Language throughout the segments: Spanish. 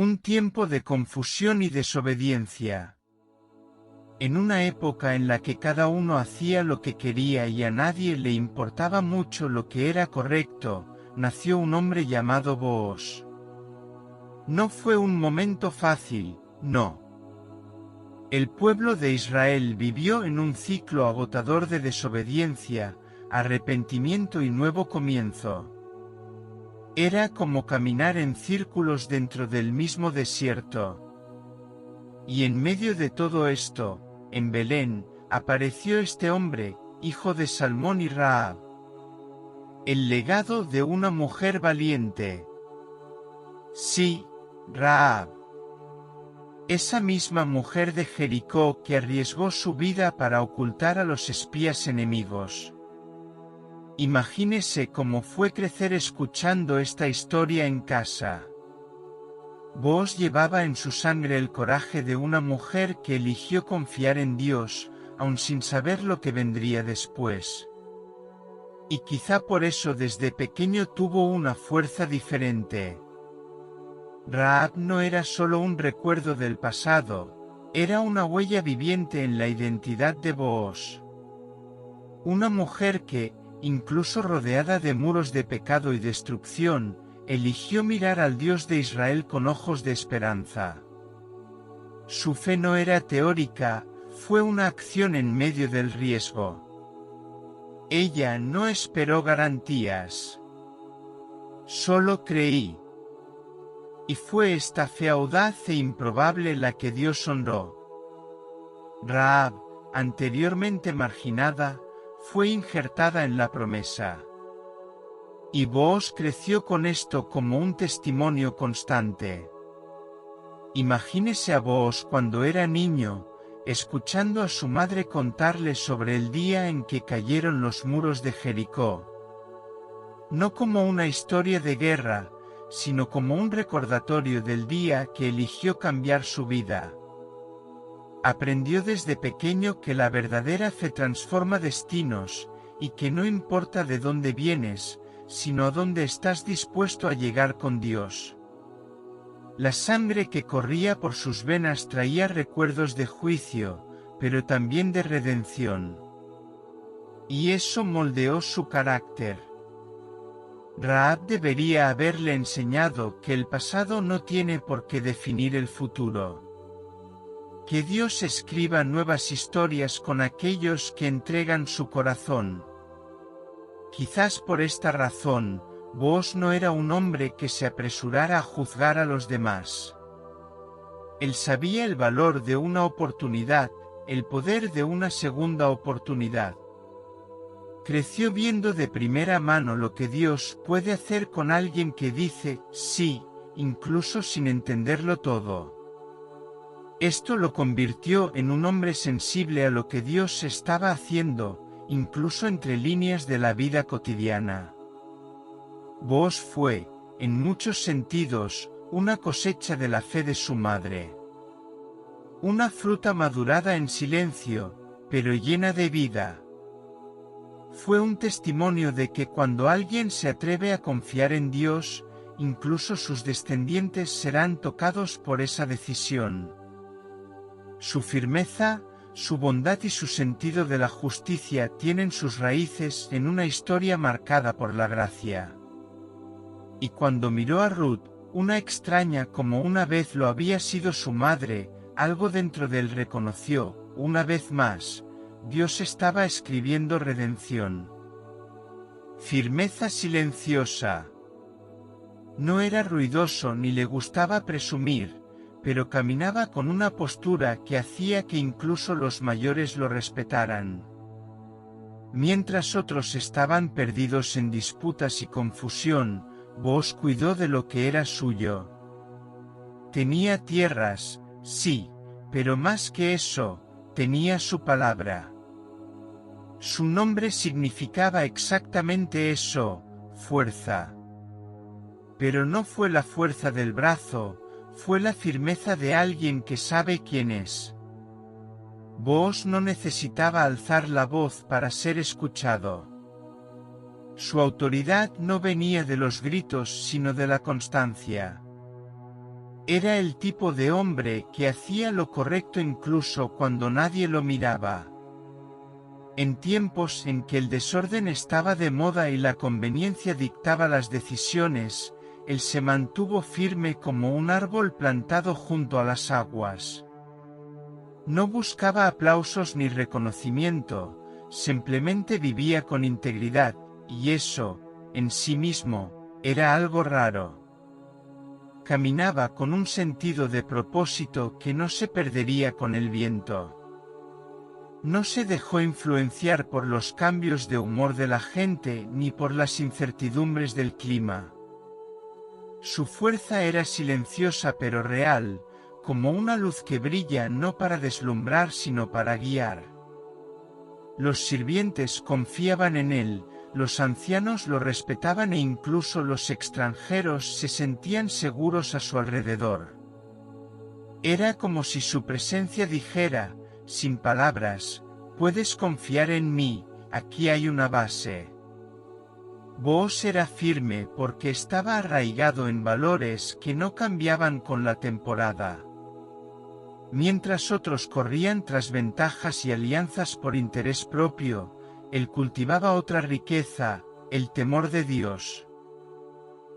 Un tiempo de confusión y desobediencia. En una época en la que cada uno hacía lo que quería y a nadie le importaba mucho lo que era correcto, nació un hombre llamado Booz. No fue un momento fácil, no. El pueblo de Israel vivió en un ciclo agotador de desobediencia, arrepentimiento y nuevo comienzo. Era como caminar en círculos dentro del mismo desierto. Y en medio de todo esto, en Belén, apareció este hombre, hijo de Salmón y Rahab. El legado de una mujer valiente. Sí, Rahab. Esa misma mujer de Jericó que arriesgó su vida para ocultar a los espías enemigos. Imagínese cómo fue crecer escuchando esta historia en casa. Booz llevaba en su sangre el coraje de una mujer que eligió confiar en Dios, aun sin saber lo que vendría después. Y quizá por eso desde pequeño tuvo una fuerza diferente. Rahab no era solo un recuerdo del pasado, era una huella viviente en la identidad de Booz. Una mujer que, incluso rodeada de muros de pecado y destrucción, eligió mirar al Dios de Israel con ojos de esperanza. Su fe no era teórica, fue una acción en medio del riesgo. Ella no esperó garantías. Solo creí. Y fue esta fe audaz e improbable la que Dios honró. Rahab, anteriormente marginada, fue injertada en la promesa. Y Booz creció con esto como un testimonio constante. Imagínese a Booz cuando era niño, escuchando a su madre contarle sobre el día en que cayeron los muros de Jericó. No como una historia de guerra, sino como un recordatorio del día que eligió cambiar su vida. Aprendió desde pequeño que la verdadera fe transforma destinos, y que no importa de dónde vienes, sino a dónde estás dispuesto a llegar con Dios. La sangre que corría por sus venas traía recuerdos de juicio, pero también de redención. Y eso moldeó su carácter. Rahab debería haberle enseñado que el pasado no tiene por qué definir el futuro. Que Dios escriba nuevas historias con aquellos que entregan su corazón. Quizás por esta razón, Booz no era un hombre que se apresurara a juzgar a los demás. Él sabía el valor de una oportunidad, el poder de una segunda oportunidad. Creció viendo de primera mano lo que Dios puede hacer con alguien que dice sí, incluso sin entenderlo todo. Esto lo convirtió en un hombre sensible a lo que Dios estaba haciendo, incluso entre líneas de la vida cotidiana. Booz fue, en muchos sentidos, una cosecha de la fe de su madre. Una fruta madurada en silencio, pero llena de vida. Fue un testimonio de que cuando alguien se atreve a confiar en Dios, incluso sus descendientes serán tocados por esa decisión. Su firmeza, su bondad y su sentido de la justicia tienen sus raíces en una historia marcada por la gracia. Y cuando miró a Ruth, una extraña como una vez lo había sido su madre, algo dentro de él reconoció, una vez más, Dios estaba escribiendo redención. Firmeza silenciosa. No era ruidoso ni le gustaba presumir, pero caminaba con una postura que hacía que incluso los mayores lo respetaran. Mientras otros estaban perdidos en disputas y confusión, Booz cuidó de lo que era suyo. Tenía tierras, sí, pero más que eso, tenía su palabra. Su nombre significaba exactamente eso, fuerza. Pero no fue la fuerza del brazo, fue la firmeza de alguien que sabe quién es. Booz no necesitaba alzar la voz para ser escuchado. Su autoridad no venía de los gritos sino de la constancia. Era el tipo de hombre que hacía lo correcto incluso cuando nadie lo miraba. En tiempos en que el desorden estaba de moda y la conveniencia dictaba las decisiones, él se mantuvo firme como un árbol plantado junto a las aguas. No buscaba aplausos ni reconocimiento, simplemente vivía con integridad, y eso, en sí mismo, era algo raro. Caminaba con un sentido de propósito que no se perdería con el viento. No se dejó influenciar por los cambios de humor de la gente ni por las incertidumbres del clima. Su fuerza era silenciosa pero real, como una luz que brilla no para deslumbrar sino para guiar. Los sirvientes confiaban en él, los ancianos lo respetaban e incluso los extranjeros se sentían seguros a su alrededor. Era como si su presencia dijera, sin palabras, puedes confiar en mí, aquí hay una base. Booz era firme porque estaba arraigado en valores que no cambiaban con la temporada. Mientras otros corrían tras ventajas y alianzas por interés propio, él cultivaba otra riqueza, el temor de Dios.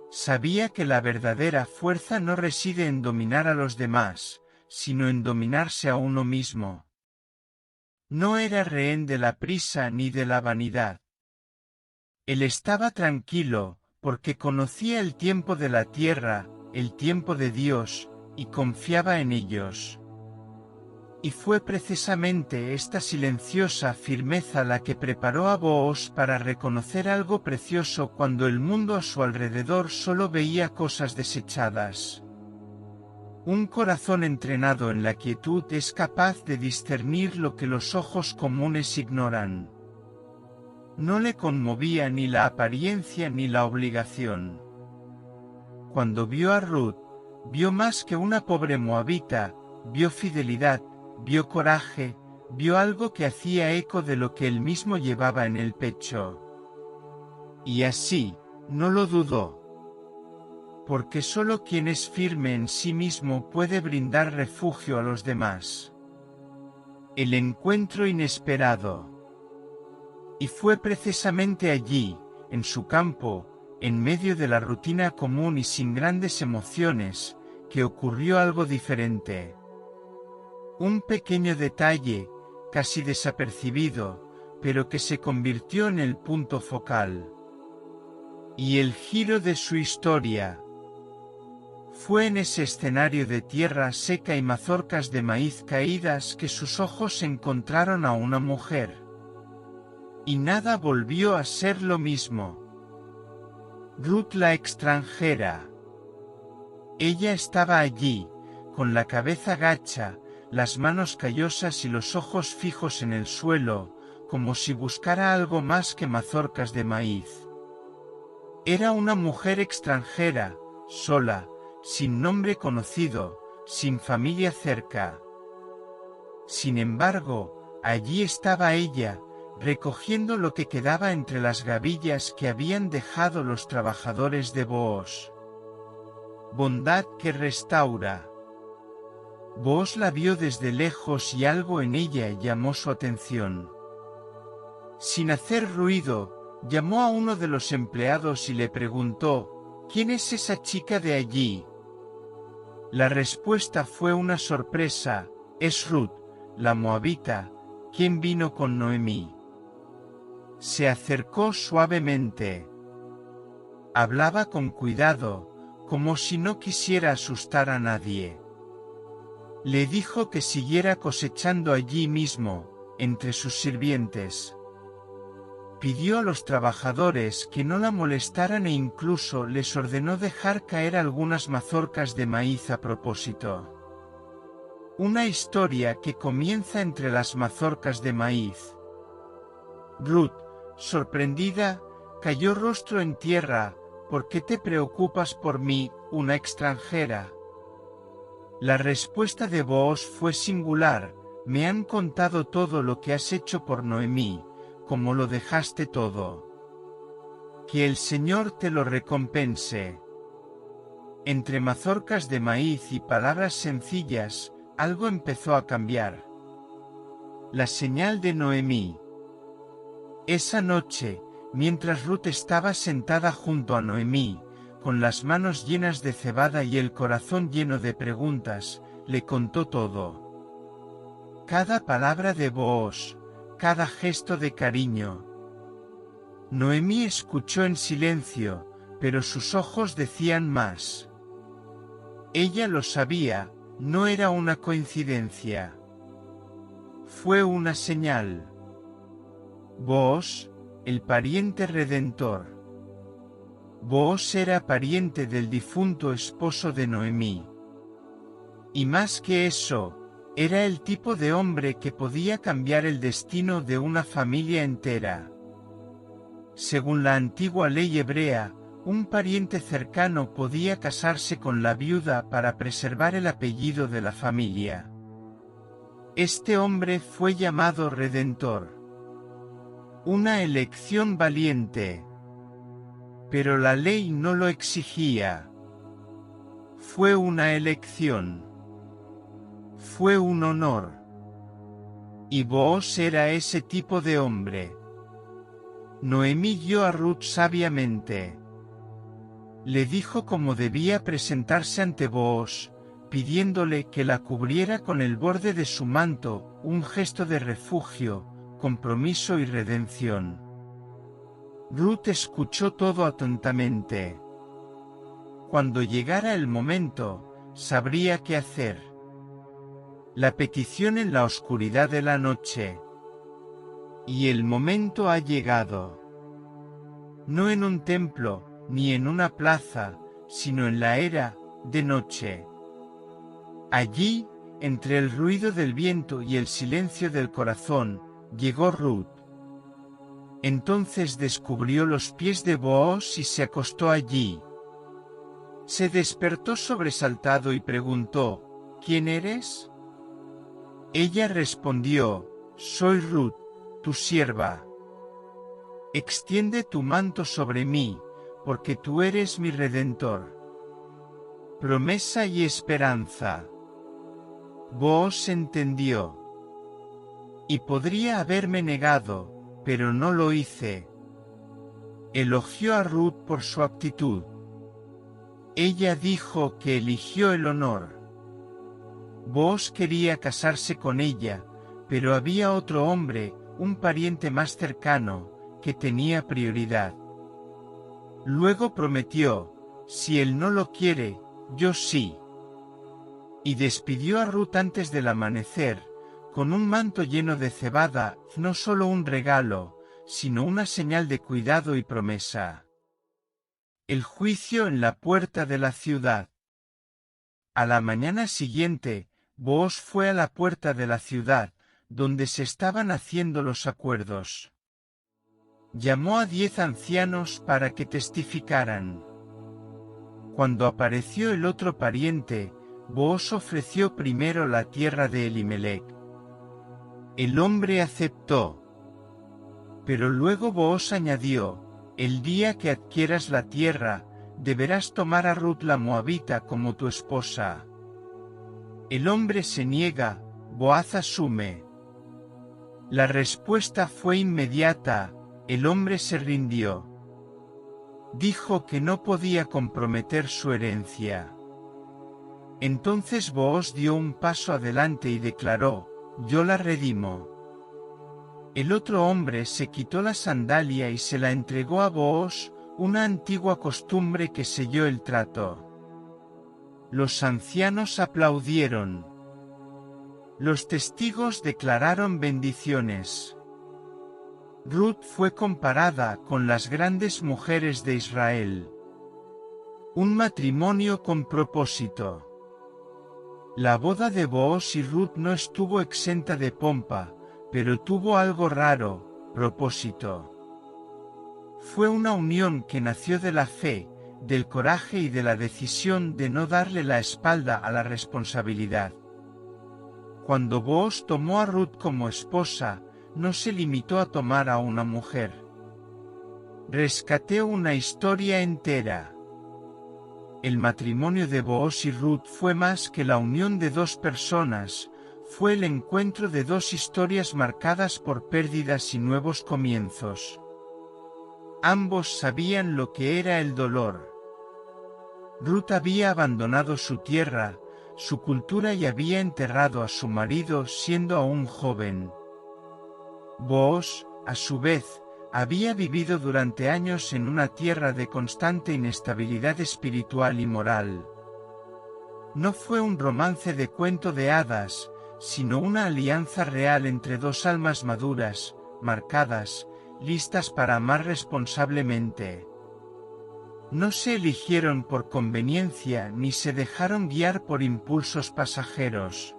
Sabía que la verdadera fuerza no reside en dominar a los demás, sino en dominarse a uno mismo. No era rehén de la prisa ni de la vanidad. Él estaba tranquilo, porque conocía el tiempo de la tierra, el tiempo de Dios, y confiaba en ellos. Y fue precisamente esta silenciosa firmeza la que preparó a Booz para reconocer algo precioso cuando el mundo a su alrededor solo veía cosas desechadas. Un corazón entrenado en la quietud es capaz de discernir lo que los ojos comunes ignoran. No le conmovía ni la apariencia ni la obligación. Cuando vio a Ruth, vio más que una pobre moabita, vio fidelidad, vio coraje, vio algo que hacía eco de lo que él mismo llevaba en el pecho. Y así, no lo dudó. Porque solo quien es firme en sí mismo puede brindar refugio a los demás. El encuentro inesperado. Y fue precisamente allí, en su campo, en medio de la rutina común y sin grandes emociones, que ocurrió algo diferente. Un pequeño detalle, casi desapercibido, pero que se convirtió en el punto focal. Y el giro de su historia. Fue en ese escenario de tierra seca y mazorcas de maíz caídas que sus ojos encontraron a una mujer. Y nada volvió a ser lo mismo. Ruth la extranjera. Ella estaba allí, con la cabeza gacha, las manos callosas y los ojos fijos en el suelo, como si buscara algo más que mazorcas de maíz. Era una mujer extranjera, sola, sin nombre conocido, sin familia cerca. Sin embargo, allí estaba ella, recogiendo lo que quedaba entre las gavillas que habían dejado los trabajadores de Booz. Bondad que restaura. Booz la vio desde lejos y algo en ella llamó su atención. Sin hacer ruido, llamó a uno de los empleados y le preguntó, ¿quién es esa chica de allí? La respuesta fue una sorpresa, es Ruth, la moabita, quien vino con Noemí. Se acercó suavemente. Hablaba con cuidado, como si no quisiera asustar a nadie. Le dijo que siguiera cosechando allí mismo, entre sus sirvientes. Pidió a los trabajadores que no la molestaran e incluso les ordenó dejar caer algunas mazorcas de maíz a propósito. Una historia que comienza entre las mazorcas de maíz. Ruth, sorprendida, cayó rostro en tierra. ¿Por qué te preocupas por mí, una extranjera? La respuesta de Booz fue singular, me han contado todo lo que has hecho por Noemí, como lo dejaste todo. Que el Señor te lo recompense. Entre mazorcas de maíz y palabras sencillas, algo empezó a cambiar. La señal de Noemí. Esa noche, mientras Ruth estaba sentada junto a Noemí, con las manos llenas de cebada y el corazón lleno de preguntas, le contó todo. Cada palabra de Booz, cada gesto de cariño. Noemí escuchó en silencio, pero sus ojos decían más. Ella lo sabía, no era una coincidencia. Fue una señal. Booz, el pariente redentor. Booz era pariente del difunto esposo de Noemí. Y más que eso, era el tipo de hombre que podía cambiar el destino de una familia entera. Según la antigua ley hebrea, un pariente cercano podía casarse con la viuda para preservar el apellido de la familia. Este hombre fue llamado Redentor. Una elección valiente. Pero la ley no lo exigía. Fue una elección. Fue un honor. Y Booz era ese tipo de hombre. Noemí guió a Ruth sabiamente. Le dijo cómo debía presentarse ante Booz, pidiéndole que la cubriera con el borde de su manto, un gesto de refugio, compromiso y redención. Ruth escuchó todo atentamente. Cuando llegara el momento, sabría qué hacer. La petición en la oscuridad de la noche. Y el momento ha llegado. No en un templo, ni en una plaza, sino en la era de noche. Allí, entre el ruido del viento y el silencio del corazón, llegó Ruth. Entonces descubrió los pies de Booz y se acostó allí. Se despertó sobresaltado y preguntó, ¿quién eres? Ella respondió, soy Ruth, tu sierva. Extiende tu manto sobre mí, porque tú eres mi redentor. Promesa y esperanza. Booz entendió. Y podría haberme negado, pero no lo hice. Elogió a Ruth por su actitud. Ella dijo que eligió el honor. Booz quería casarse con ella, pero había otro hombre, un pariente más cercano, que tenía prioridad. Luego prometió, si él no lo quiere, yo sí. Y despidió a Ruth antes del amanecer, con un manto lleno de cebada, no solo un regalo, sino una señal de cuidado y promesa. El juicio en la puerta de la ciudad. A la mañana siguiente, Booz fue a la puerta de la ciudad, donde se estaban haciendo los acuerdos. Llamó a 10 ancianos para que testificaran. Cuando apareció el otro pariente, Booz ofreció primero la tierra de Elimelec. El hombre aceptó. Pero luego Booz añadió, el día que adquieras la tierra, deberás tomar a Ruth la moabita como tu esposa. El hombre se niega, Booz asume. La respuesta fue inmediata, el hombre se rindió. Dijo que no podía comprometer su herencia. Entonces Booz dio un paso adelante y declaró, yo la redimo. El otro hombre se quitó la sandalia y se la entregó a Booz, una antigua costumbre que selló el trato. Los ancianos aplaudieron. Los testigos declararon bendiciones. Ruth fue comparada con las grandes mujeres de Israel. Un matrimonio con propósito. La boda de Booz y Ruth no estuvo exenta de pompa, pero tuvo algo raro, propósito. Fue una unión que nació de la fe, del coraje y de la decisión de no darle la espalda a la responsabilidad. Cuando Booz tomó a Ruth como esposa, no se limitó a tomar a una mujer. Rescaté una historia entera. El matrimonio de Booz y Ruth fue más que la unión de dos personas, fue el encuentro de dos historias marcadas por pérdidas y nuevos comienzos. Ambos sabían lo que era el dolor. Ruth había abandonado su tierra, su cultura y había enterrado a su marido siendo aún joven. Booz, a su vez, había vivido durante años en una tierra de constante inestabilidad espiritual y moral. No fue un romance de cuento de hadas, sino una alianza real entre dos almas maduras, marcadas, listas para amar responsablemente. No se eligieron por conveniencia ni se dejaron guiar por impulsos pasajeros.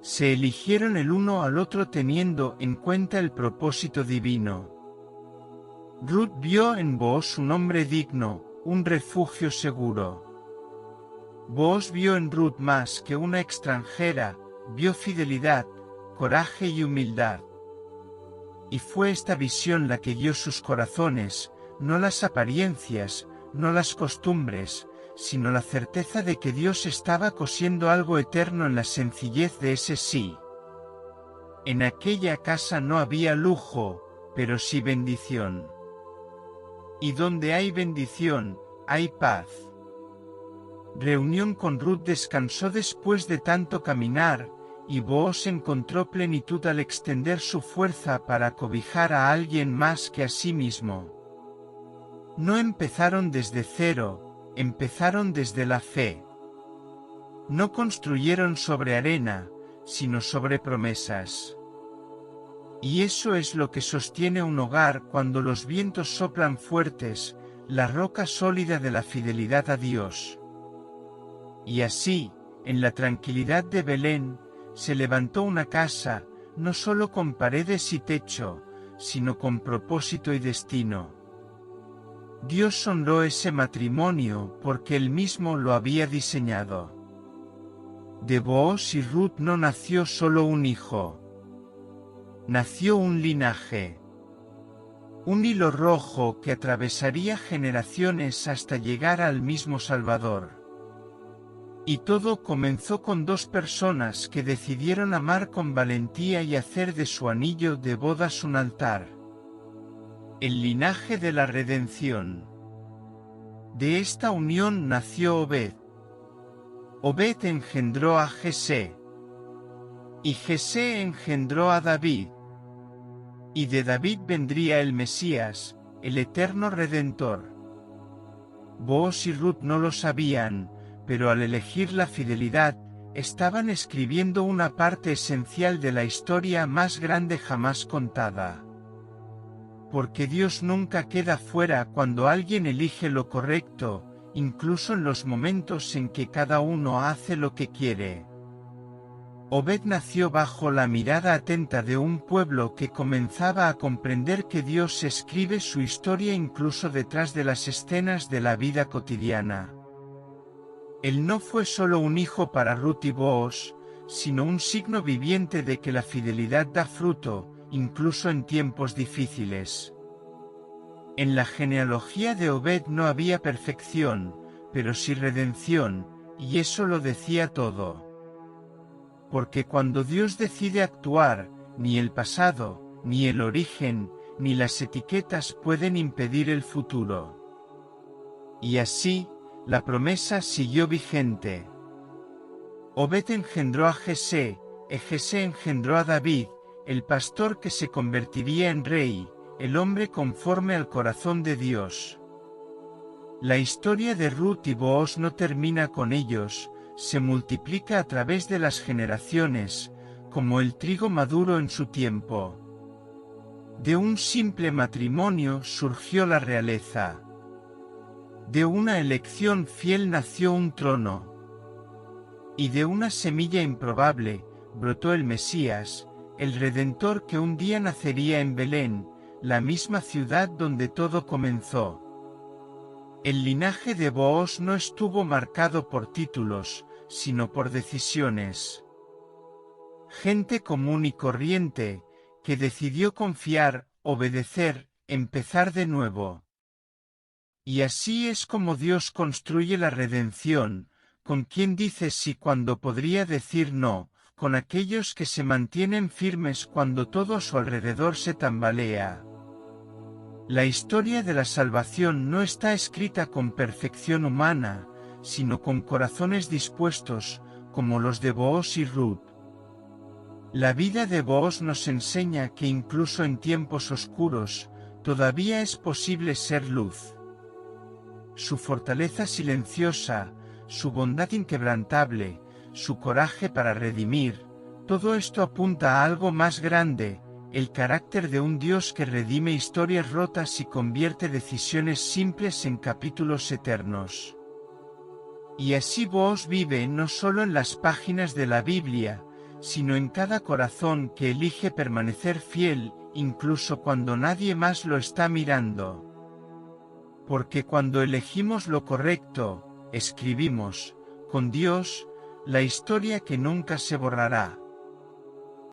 Se eligieron el uno al otro teniendo en cuenta el propósito divino. Ruth vio en Booz un hombre digno, un refugio seguro. Booz vio en Ruth más que una extranjera, vio fidelidad, coraje y humildad. Y fue esta visión la que guió sus corazones, no las apariencias, no las costumbres, sino la certeza de que Dios estaba cosiendo algo eterno en la sencillez de ese sí. En aquella casa no había lujo, pero sí bendición. Y donde hay bendición, hay paz. Reunión con Ruth descansó después de tanto caminar, y Booz encontró plenitud al extender su fuerza para cobijar a alguien más que a sí mismo. No empezaron desde cero, empezaron desde la fe. No construyeron sobre arena, sino sobre promesas. Y eso es lo que sostiene un hogar cuando los vientos soplan fuertes, la roca sólida de la fidelidad a Dios. Y así, en la tranquilidad de Belén, se levantó una casa, no solo con paredes y techo, sino con propósito y destino. Dios honró ese matrimonio porque Él mismo lo había diseñado. De Booz y Ruth no nació solo un hijo. Nació un linaje. Un hilo rojo que atravesaría generaciones hasta llegar al mismo Salvador. Y todo comenzó con dos personas que decidieron amar con valentía y hacer de su anillo de bodas un altar. El linaje de la redención. De esta unión nació Obed. Obed engendró a Jesé. Y Jesé engendró a David. Y de David vendría el Mesías, el eterno Redentor. Booz y Ruth no lo sabían, pero al elegir la fidelidad, estaban escribiendo una parte esencial de la historia más grande jamás contada. Porque Dios nunca queda fuera cuando alguien elige lo correcto, incluso en los momentos en que cada uno hace lo que quiere. Obed nació bajo la mirada atenta de un pueblo que comenzaba a comprender que Dios escribe su historia incluso detrás de las escenas de la vida cotidiana. Él no fue solo un hijo para Ruth y Booz, sino un signo viviente de que la fidelidad da fruto, incluso en tiempos difíciles. En la genealogía de Obed no había perfección, pero sí redención, y eso lo decía todo. Porque cuando Dios decide actuar, ni el pasado, ni el origen, ni las etiquetas pueden impedir el futuro. Y así, la promesa siguió vigente. Obed engendró a Jesé, Jesé engendró a David, el pastor que se convertiría en rey, el hombre conforme al corazón de Dios. La historia de Ruth y Booz no termina con ellos, se multiplica a través de las generaciones, como el trigo maduro en su tiempo. De un simple matrimonio surgió la realeza. De una elección fiel nació un trono. Y de una semilla improbable, brotó el Mesías, el Redentor que un día nacería en Belén, la misma ciudad donde todo comenzó. El linaje de Booz no estuvo marcado por títulos, sino por decisiones. Gente común y corriente, que decidió confiar, obedecer, empezar de nuevo. Y así es como Dios construye la redención, con quien dice sí cuando podría decir no, con aquellos que se mantienen firmes cuando todo a su alrededor se tambalea. La historia de la salvación no está escrita con perfección humana, sino con corazones dispuestos, como los de Booz y Ruth. La vida de Booz nos enseña que incluso en tiempos oscuros, todavía es posible ser luz. Su fortaleza silenciosa, su bondad inquebrantable, su coraje para redimir, todo esto apunta a algo más grande, el carácter de un Dios que redime historias rotas y convierte decisiones simples en capítulos eternos. Y así Booz vive no solo en las páginas de la Biblia, sino en cada corazón que elige permanecer fiel, incluso cuando nadie más lo está mirando. Porque cuando elegimos lo correcto, escribimos, con Dios, la historia que nunca se borrará.